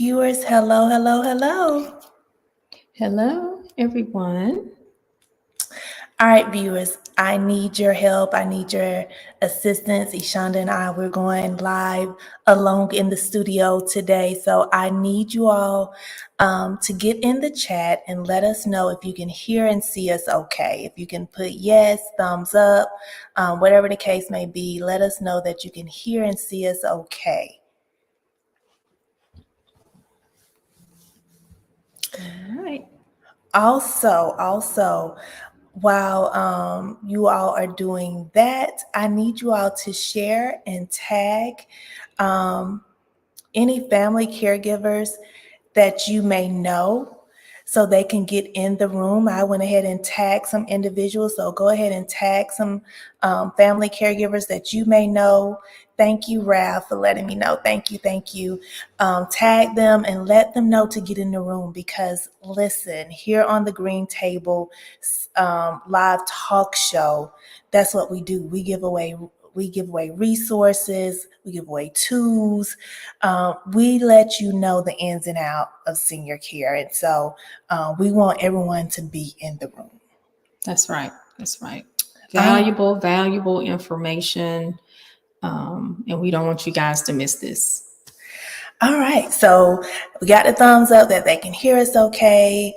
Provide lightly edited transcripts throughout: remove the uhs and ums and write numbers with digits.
Viewers, hello, hello, hello. Hello, everyone. All right, viewers, I need your help. I need your assistance. Ishonda and I, we're going live alone in the studio today. So I need you all to get in the chat and let us know if you can hear and see us okay. If you can put yes, thumbs up, whatever the case may be, let us know that you can hear and see us okay. All right. Also, while you all are doing that, I need you all to share and tag any family caregivers that you may know so they can get in the room. I went ahead and tagged some individuals, so go ahead and tag some family caregivers that you may know. Thank you, Ralph, for letting me know. Thank you. Tag them and let them know to get in the room because, listen, here on the Green Table live talk show, that's what we do. We give away resources, we give away tools, we let you know the ins and outs of senior care. And so we want everyone to be in the room. That's right. Valuable information. And we don't want you guys to miss this. All right. So we got the thumbs up that they can hear us okay.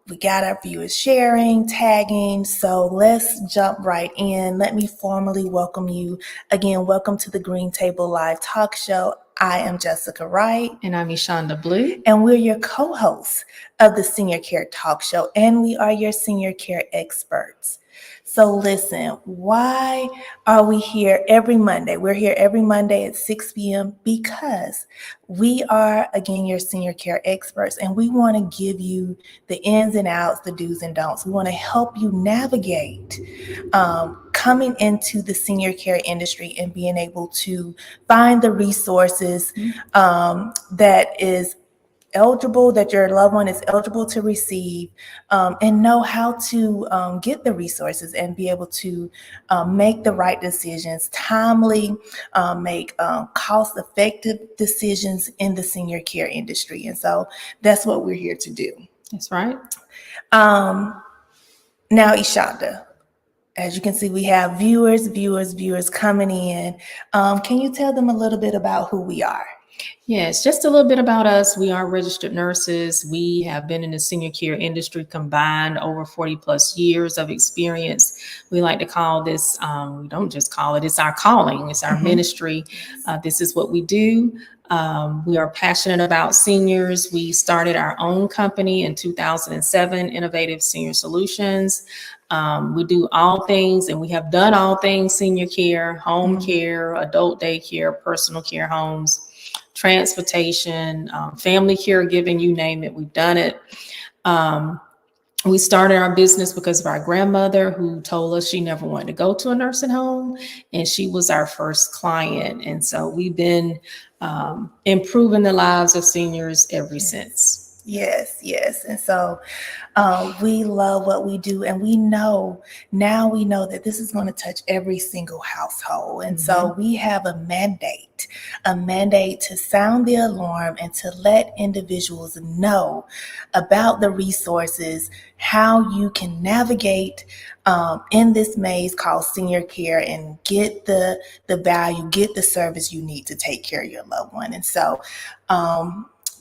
We got our viewers sharing, tagging. So let's jump right in. Let me formally welcome you. Again, welcome to the Green Table Live Talk Show. I am Jessica Wright. And I'm Ishonda Blue. And we're your co-hosts of the Senior Care Talk Show. And we are your senior care experts. So listen, why are we here every Monday? We're here every Monday at 6 p.m. because we are, again, your senior care experts, and we want to give you the ins and outs, the do's and don'ts. We want to help you navigate coming into the senior care industry and being able to find the resources that is eligible, that your loved one is eligible to receive, and know how to get the resources and be able to make the right decisions, timely, make cost-effective decisions in the senior care industry. And so that's what we're here to do. That's right. Now, Ishonda, as you can see, we have viewers coming in. Can you tell them a little bit about who we are? Yes, just a little bit about us. We are registered nurses. We have been in the senior care industry combined over 40 plus years of experience. We like to call this, we don't just call it, it's our calling, it's our ministry. This is what we do. We are passionate about seniors. We started our own company in 2007, Innovative Senior Solutions. We do all things, and we have done all things senior care, home care, adult daycare, personal care homes, transportation, family caregiving, you name it, we've done it. We started our business because of our grandmother who told us she never wanted to go to a nursing home, and she was our first client. And so we've been improving the lives of seniors ever since. Yes. And so we love what we do, and we know that this is going to touch every single household. And so we have a mandate to sound the alarm and to let individuals know about the resources, how you can navigate in this maze called senior care and get the value, get the service you need to take care of your loved one. And so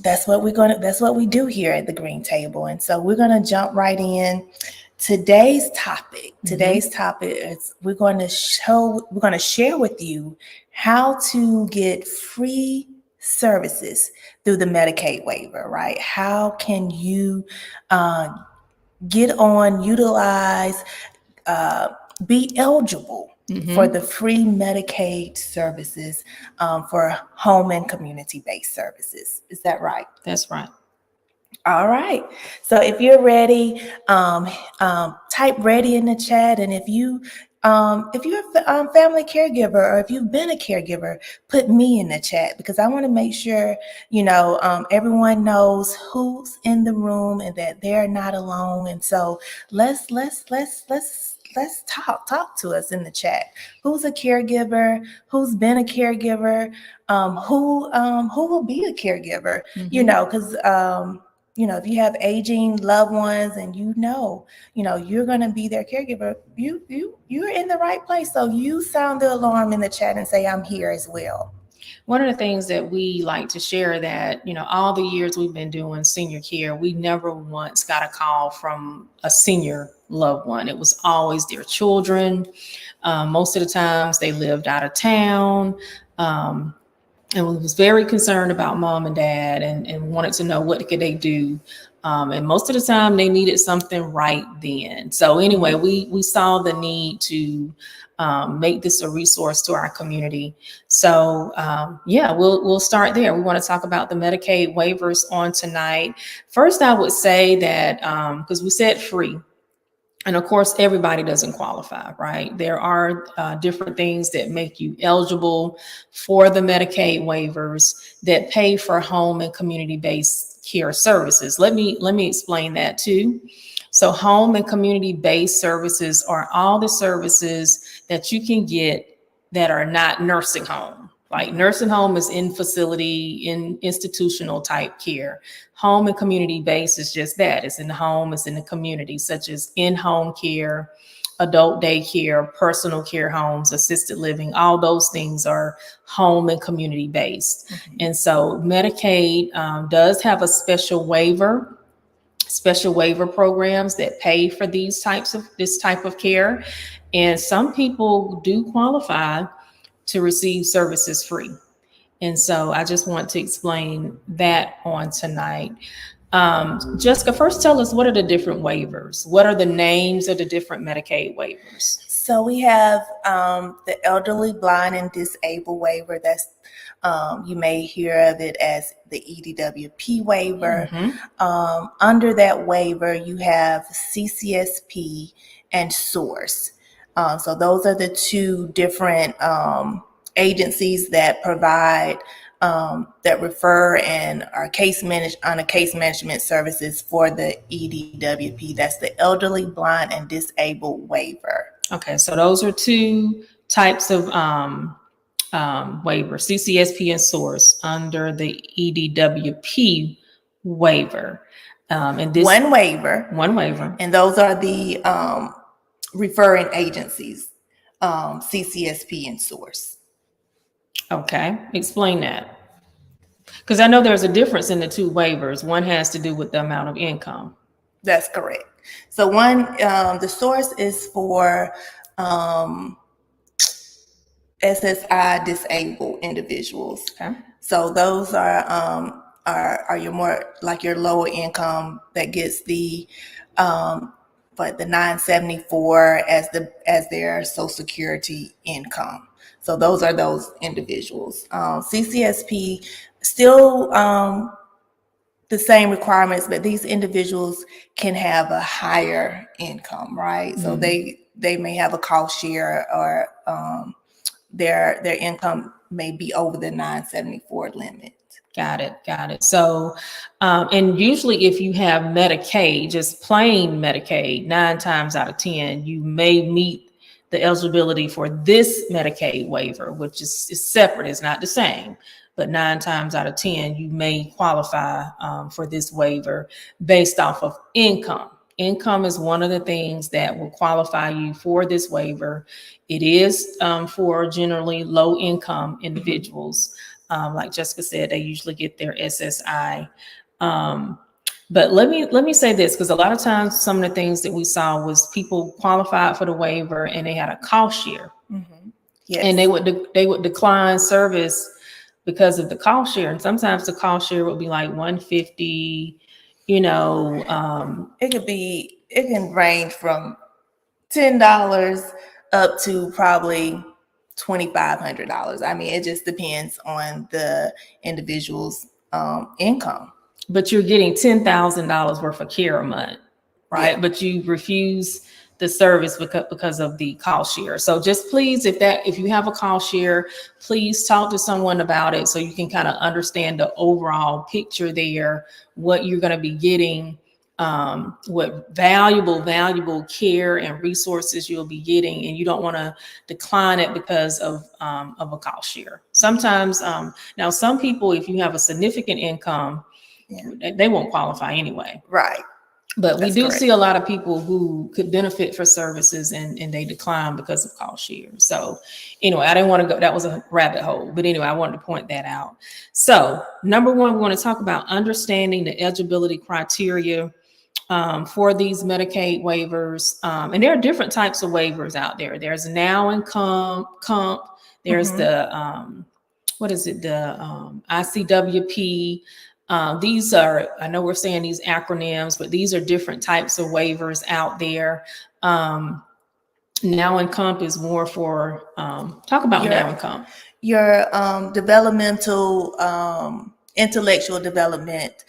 that's what we do here at the Green Table. And so we're going to jump right in. Today's topic is we're going to share with you how to get free services through the Medicaid waiver, right? How can you get on, utilize, be eligible for the free Medicaid services for home and community-based services. Is that right? That's right. All right. So if you're ready, type ready in the chat. And if you If you're a family caregiver or if you've been a caregiver, put me in the chat because I want to make sure, everyone knows who's in the room and that they're not alone. And so let's talk to us in the chat. Who's a caregiver? Who's been a caregiver? Who will be a caregiver? Because if you have aging loved ones and you're going to be their caregiver, you're in the right place. So you sound the alarm in the chat and say, I'm here as well. One of the things that we like to share that, all the years we've been doing senior care, we never once got a call from a senior loved one. It was always their children. Most of the times they lived out of town. And was very concerned about mom and dad and wanted to know what could they do. And most of the time they needed something right then. So anyway, we saw the need to make this a resource to our community. So we'll start there. We want to talk about the Medicaid waivers on tonight. First, I would say that because we said free. And of course, everybody doesn't qualify, right? There are different things that make you eligible for the Medicaid waivers that pay for home and community-based care services. Let me explain that too. So home and community-based services are all the services that you can get that are not nursing home. Like nursing home is in facility, in institutional type care. Home and community based is just that. It's in the home, it's in the community, such as in-home care, adult daycare, personal care homes, assisted living. All those things are home and community based. And so Medicaid does have a special waiver programs that pay for this type of care. And some people do qualify to receive services free. And so I just want to explain that on tonight. Jessica, first tell us, what are the different waivers? What are the names of the different Medicaid waivers? So we have the elderly, blind, and disabled waiver. That's you may hear of it as the EDWP waiver. Under that waiver, you have CCSP and SOURCE. So those are the two different agencies that provide, that refer and are case management services for the EDWP. That's the elderly, blind, and disabled waiver. Okay, so those are two types of waiver, CCSP and SOURCE under the EDWP waiver. And this one waiver, and those are the referring agencies, CCSP and SOURCE. Okay, explain that. Because I know there's a difference in the two waivers. One has to do with the amount of income. That's correct. So the SOURCE is for SSI disabled individuals. Okay. So those are your more like your lower income that gets the 974 as their Social Security income. So those are those individuals. CCSP still the same requirements, but these individuals can have a higher income, right? So they may have a cost share, or their income may be over the 974 limit. Got it. So, and usually if you have Medicaid, just plain Medicaid, 9 times out of 10, you may meet the eligibility for this Medicaid waiver, which is separate, it's not the same. But 9 times out of 10, you may qualify for this waiver based off of income. Income is one of the things that will qualify you for this waiver. It is for generally low income individuals. Like Jessica said, they usually get their SSI. But let me say this, because a lot of times some of the things that we saw was people qualified for the waiver and they had a cost share. Yes. And they would decline service because of the cost share. And sometimes the cost share would be like $150, it can range from $10 up to probably $2,500. I mean, it just depends on the individual's income. But you're getting $10,000 worth of care a month. right? Yeah. But you refuse the service because of the cost share. So just please, if you have a cost share, please talk to someone about it so you can kind of understand the overall picture there, what you're going to be getting, what valuable care and resources you'll be getting, and you don't want to decline it because of a cost share. Sometimes, now some people, if you have a significant income, they won't qualify anyway. Right. But we That's do correct. see a lot of people who could benefit for services and they decline because of cost share. So anyway, I didn't want to go, that was a rabbit hole. But anyway, I wanted to point that out. So number one, we want to talk about understanding the eligibility criteria for these Medicaid waivers. And there are different types of waivers out there. There's now and comp, there's the, what is it? The ICWP. These are, I know we're saying these acronyms, but these are different types of waivers out there. Now and comp is more for, talk about now and comp. Your developmental, intellectual development,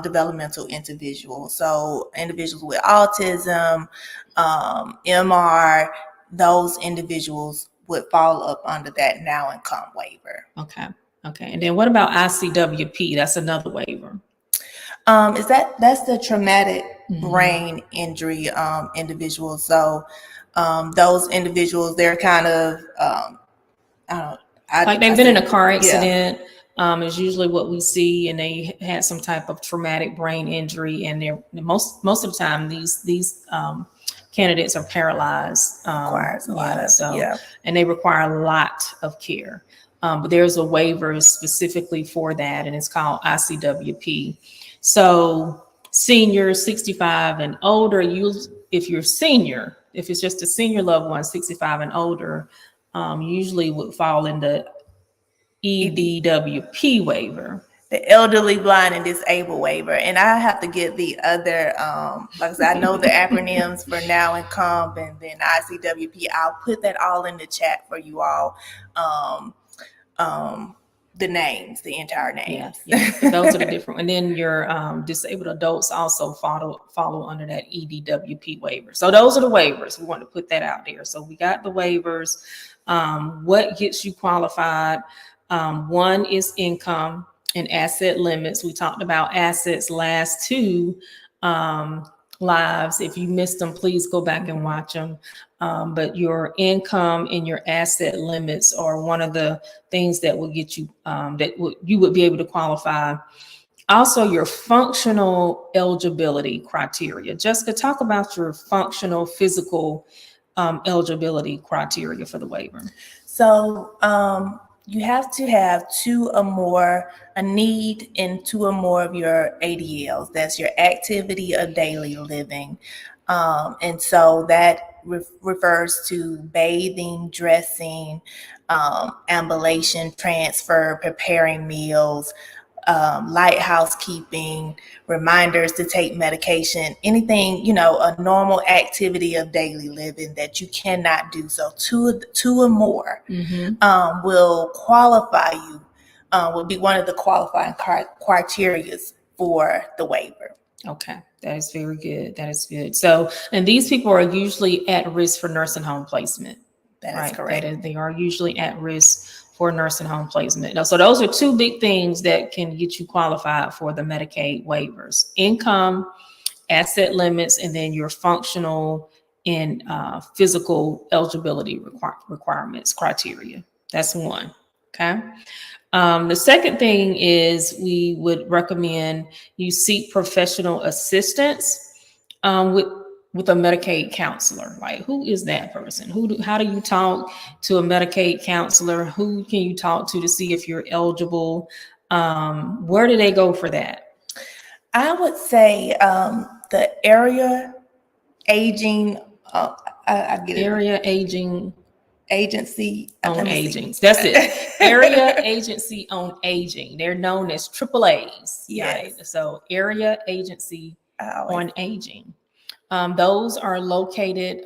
developmental individuals. So individuals with autism, MR, those individuals would fall up under that now and comp waiver. Okay. And then what about ICWP? That's another waiver. That's the traumatic brain injury individuals. So those individuals, they're kind of like they've been in a car accident. Is usually what we see, and they had some type of traumatic brain injury, and they're most of the time these candidates are paralyzed. And they require a lot of care. But there's a waiver specifically for that, and it's called ICWP. So seniors 65 and older, if you're senior, if it's just a senior loved one, 65 and older, usually would fall in the EDWP waiver. The elderly, blind, and disabled waiver. And I have to get the other, like I said, I know the acronyms for now and comp and then ICWP. I'll put that all in the chat for you all. The names, the entire names. Yeah. Those are the different. And then your disabled adults also follow under that EDWP waiver. So those are the waivers. We want to put that out there. So we got the waivers. What gets you qualified? One is income and asset limits. We talked about assets last two lives. If you missed them, please go back and watch them. But your income and your asset limits are one of the things that will get you, you would be able to qualify. Also, your functional eligibility criteria. Jessica, talk about your functional physical eligibility criteria for the waiver. So you have to have two or more, a need in two or more of your ADLs. That's your activity of daily living. And so that refers to bathing, dressing, ambulation, transfer, preparing meals, light housekeeping, reminders to take medication, anything, a normal activity of daily living that you cannot do. So two or more will qualify you, will be one of the qualifying criteria for the waiver. Okay, that is very good. That is good. So, and these people are usually at risk for nursing home placement. That is correct. They are usually at risk for nursing home placement. Now, so those are two big things that can get you qualified for the Medicaid waivers: income, asset limits, and then your functional and physical eligibility requirements criteria. That's one. Okay. The second thing is we would recommend you seek professional assistance with a Medicaid counselor. Like, who is that person? How do you talk to a Medicaid counselor? Who can you talk to see if you're eligible? Where do they go for that? I would say the area aging. I get it. Area aging. Agency on Aging. That's it. Area Agency on Aging. They're known as AAAs. Yes. Right? So Area Agency on Aging. Those are located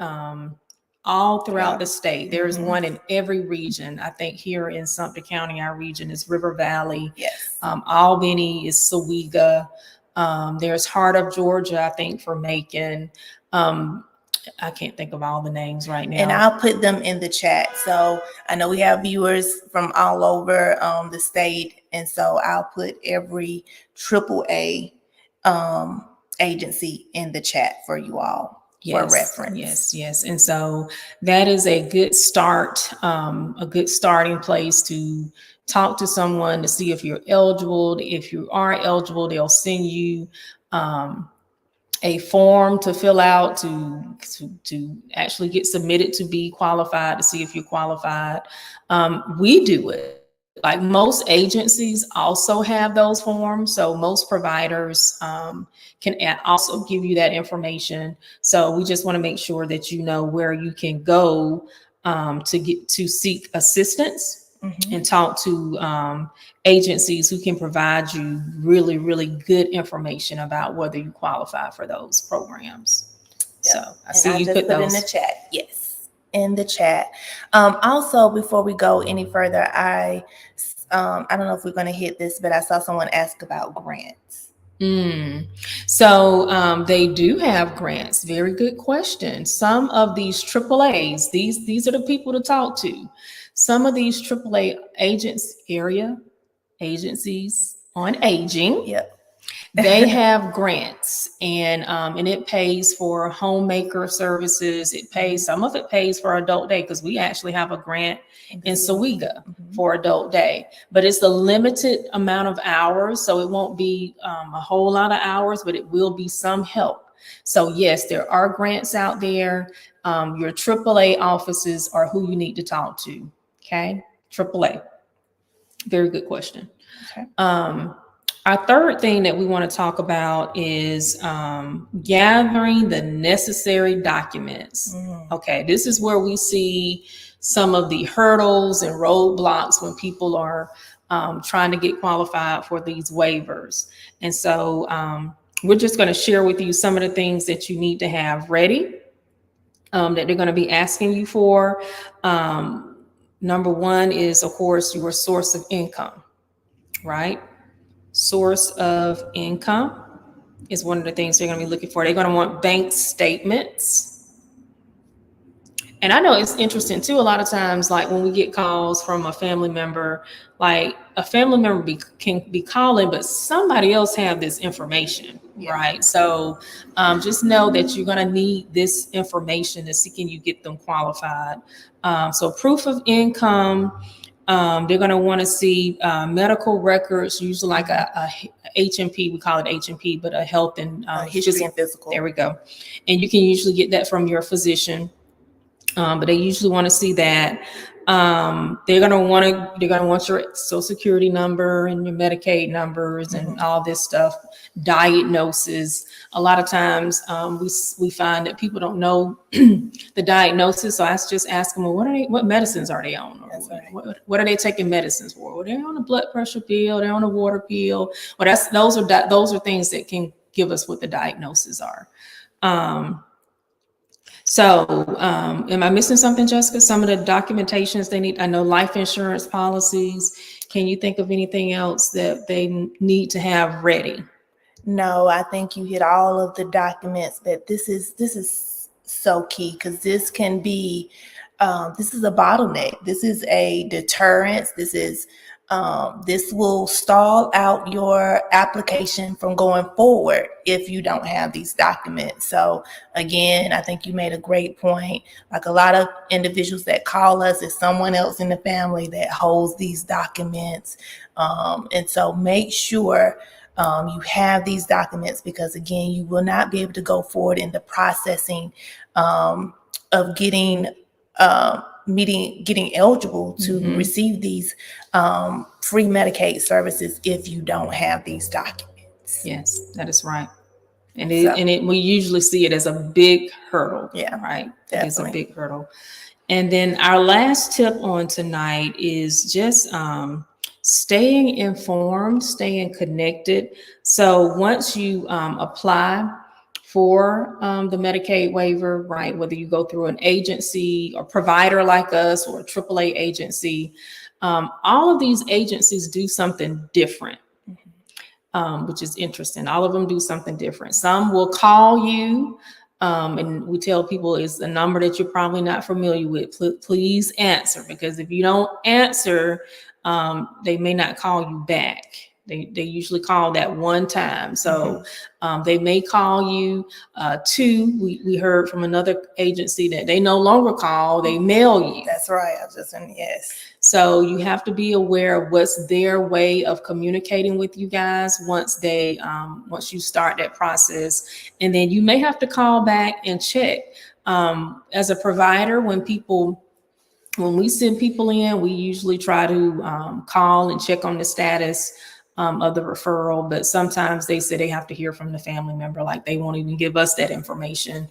all throughout the state. There's one in every region. I think here in Sumter County, our region is River Valley. Yes. Albany is Sawega. There's Heart of Georgia, I think, for Macon. I can't think of all the names right now. And I'll put them in the chat. So I know we have viewers from all over the state. And so I'll put every AAA agency in the chat for you all for reference. Yes. And so that is a good start, a good starting place to talk to someone to see if you're eligible. If you are eligible, they'll send you a form to fill out to actually get submitted to be qualified, to see if you're qualified. We do it. Like most agencies also have those forms. So most providers can also give you that information. So we just want to make sure that you know where you can go to seek assistance. Mm-hmm. And talk to agencies who can provide you really, really good information about whether you qualify for those programs. Yep. So I see you put those in the chat. Yes, in the chat. Also, before we go any further, I don't know if we're going to hit this, but I saw someone ask about grants. So they do have grants. Very good question. Some of these AAAs, these are the people to talk to. Some of these AAA agencies on aging, yep. They have grants, and it pays for homemaker services. It pays, some of it pays for adult day, because we actually have a grant in Sawega for adult day, but it's a limited amount of hours. So it won't be a whole lot of hours, but it will be some help. So yes, there are grants out there. Your AAA offices are who you need to talk to. Okay. AAA. Very good question. Okay. Our third thing that we want to talk about is gathering the necessary documents. Okay, this is where we see some of the hurdles and roadblocks when people are trying to get qualified for these waivers. And so we're just going to share with you some of the things that you need to have ready, that they're going to be asking you for. Number one is, of course, your source of income, right? Source of income is one of the things they're going to be looking for. They're going to want bank statements. And I know it's interesting too, a lot of times, like when we get calls from a family member, like a family member can be calling, but somebody else have this information, right? So just know that you're going to need this information to see can you get them qualified. So proof of income. They're going to want to see medical records, usually like a H&P, we call it H&P, but a health and history and physical. There we go. And you can usually get that from your physician, but they usually want to see that. They're going to want your Social Security number and your Medicaid numbers and all this stuff. Diagnosis. A lot of times we find that people don't know the diagnosis. So I just ask them, well, what medicines are they on? Or what are they taking medicines for? Well, they're on a blood pressure pill. They're on a water pill. Well, those are things that can give us what the diagnoses are. So am I missing something, Jessica? Some of the documentations they need, I know life insurance policies. Can you think of anything else that they need to have ready? No, I think you hit all of the documents, but this is so key, because this can be, this is a bottleneck. This is a deterrence. This will stall out your application from going forward if you don't have these documents. So again, I think you made a great point. Like a lot of individuals that call us, is someone else in the family that holds these documents. And so make sure you have these documents, because again, you will not be able to go forward in the processing of getting eligible to receive these free Medicaid services if you don't have these documents. Yes, that is right. And we usually see it as a big hurdle. Yeah, right. Definitely. It's a big hurdle. And then our last tip on tonight is just staying informed, staying connected. So once you apply for the Medicaid waiver, right, whether you go through an agency or provider like us or a AAA agency, all of these agencies do something different. which is interesting. All of them do something different. Some will call you, and we tell people it's a number that you're probably not familiar with. Please answer, because if you don't answer, they may not call you back. They usually call that one time. So they may call you. Two, we heard from another agency that they no longer call, they mail you. That's right. I was just saying, yes. So you have to be aware of what's their way of communicating with you guys once you start that process. And then you may have to call back and check. As a provider, when we send people in, we usually try to call and check on the status of the referral, but sometimes they say they have to hear from the family member, like they won't even give us that information.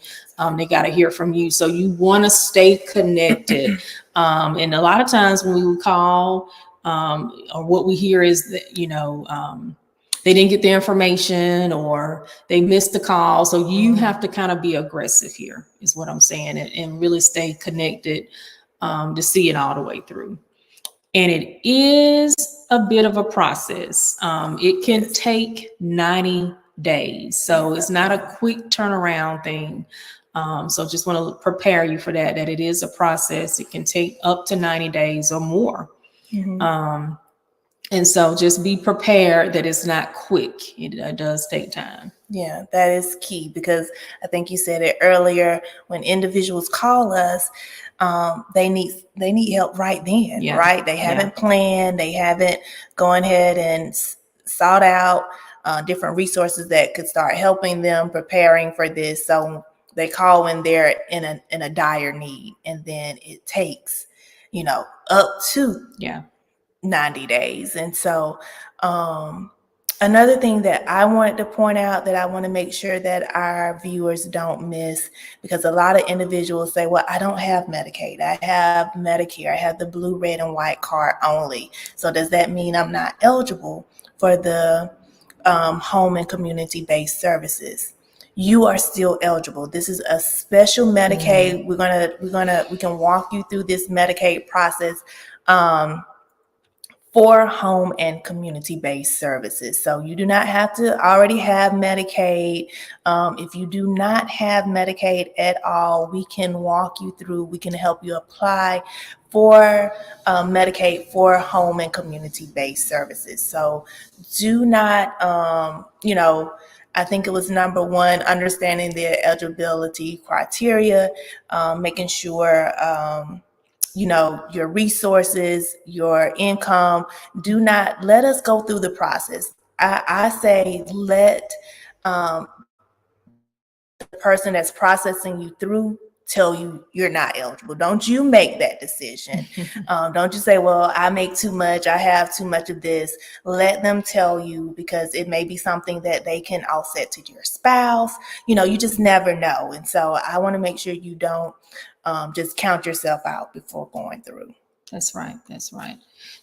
They got to hear from you. So you want to stay connected. And a lot of times when we call, or what we hear is that, they didn't get the information or they missed the call. So you have to kind of be aggressive here, is what I'm saying, and really stay connected to see it all the way through. And it is a bit of a process. It can take 90 days. So it's not a quick turnaround thing. So just want to prepare you for that it is a process. It can take up to 90 days or more. And so just be prepared that it's not quick. It does take time. Yeah, that is key, because I think you said it earlier, when individuals call us, they need help right then, right? They haven't planned, they haven't gone ahead and sought out different resources that could start helping them preparing for this. So they call when they're in a dire need, and then it takes, up to 90 days. And so another thing that I wanted to point out, that I want to make sure that our viewers don't miss, because a lot of individuals say, well, I don't have Medicaid, I have Medicare, I have the blue, red, and white card only. So does that mean I'm not eligible for the home and community-based services? You are still eligible. This is a special Medicaid. We can walk you through this Medicaid process for home and community-based services. So you do not have to already have Medicaid. If you do not have Medicaid at all, we can walk you through, we can help you apply for Medicaid for home and community-based services. So do not, I think it was number one, understanding the eligibility criteria, making sure, your resources, your income. Do not let us go through the process. I say let the person that's processing you through tell you you're not eligible. Don't you make that decision. Don't you say, well, I make too much, I have too much of this. Let them tell you, because it may be something that they can offset to your spouse. You just never know. And so I want to make sure you don't just count yourself out before going through. That's right.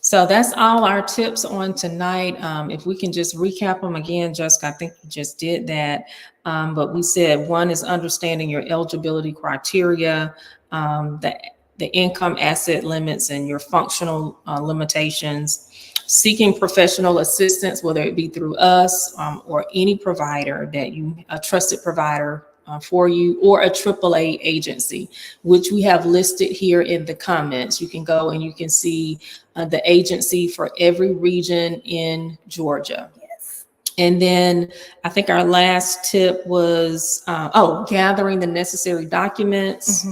So that's all our tips on tonight. If we can just recap them again, Jessica, I think you just did that. But we said one is understanding your eligibility criteria, the income asset limits and your functional limitations, seeking professional assistance, whether it be through us or any provider a trusted provider for you, or a AAA agency, which we have listed here in the comments. You can go and you can see the agency for every region in Georgia. Yes. And then I think our last tip was, gathering the necessary documents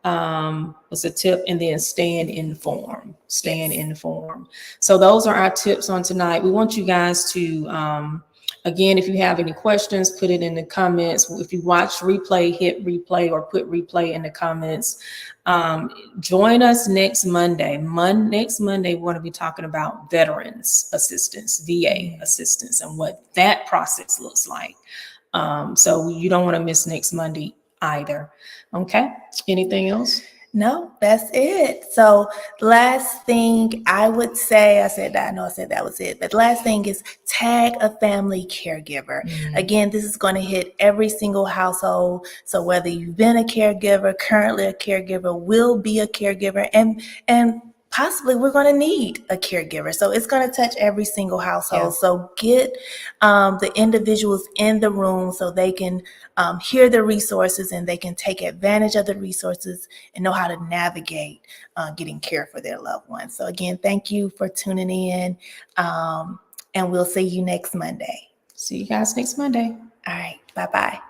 was a tip, and then staying informed. So those are our tips on tonight. We want you guys to, again, if you have any questions, put it in the comments. If you watch replay, hit replay or put replay in the comments. Join us next Monday. Next Monday, we're going to be talking about veterans assistance, VA assistance, and what that process looks like. So you don't want to miss next Monday either. Okay. Anything else? No, that's it. So last thing I would say, I said that was it. But the last thing is tag a family caregiver. Again, this is going to hit every single household. So whether you've been a caregiver, currently a caregiver, will be a caregiver, and possibly we're going to need a caregiver. So it's going to touch every single household. Yeah. So get the individuals in the room so they can hear the resources and they can take advantage of the resources and know how to navigate getting care for their loved ones. So again, thank you for tuning in, and we'll see you next Monday. See you guys next Monday. All right. Bye-bye.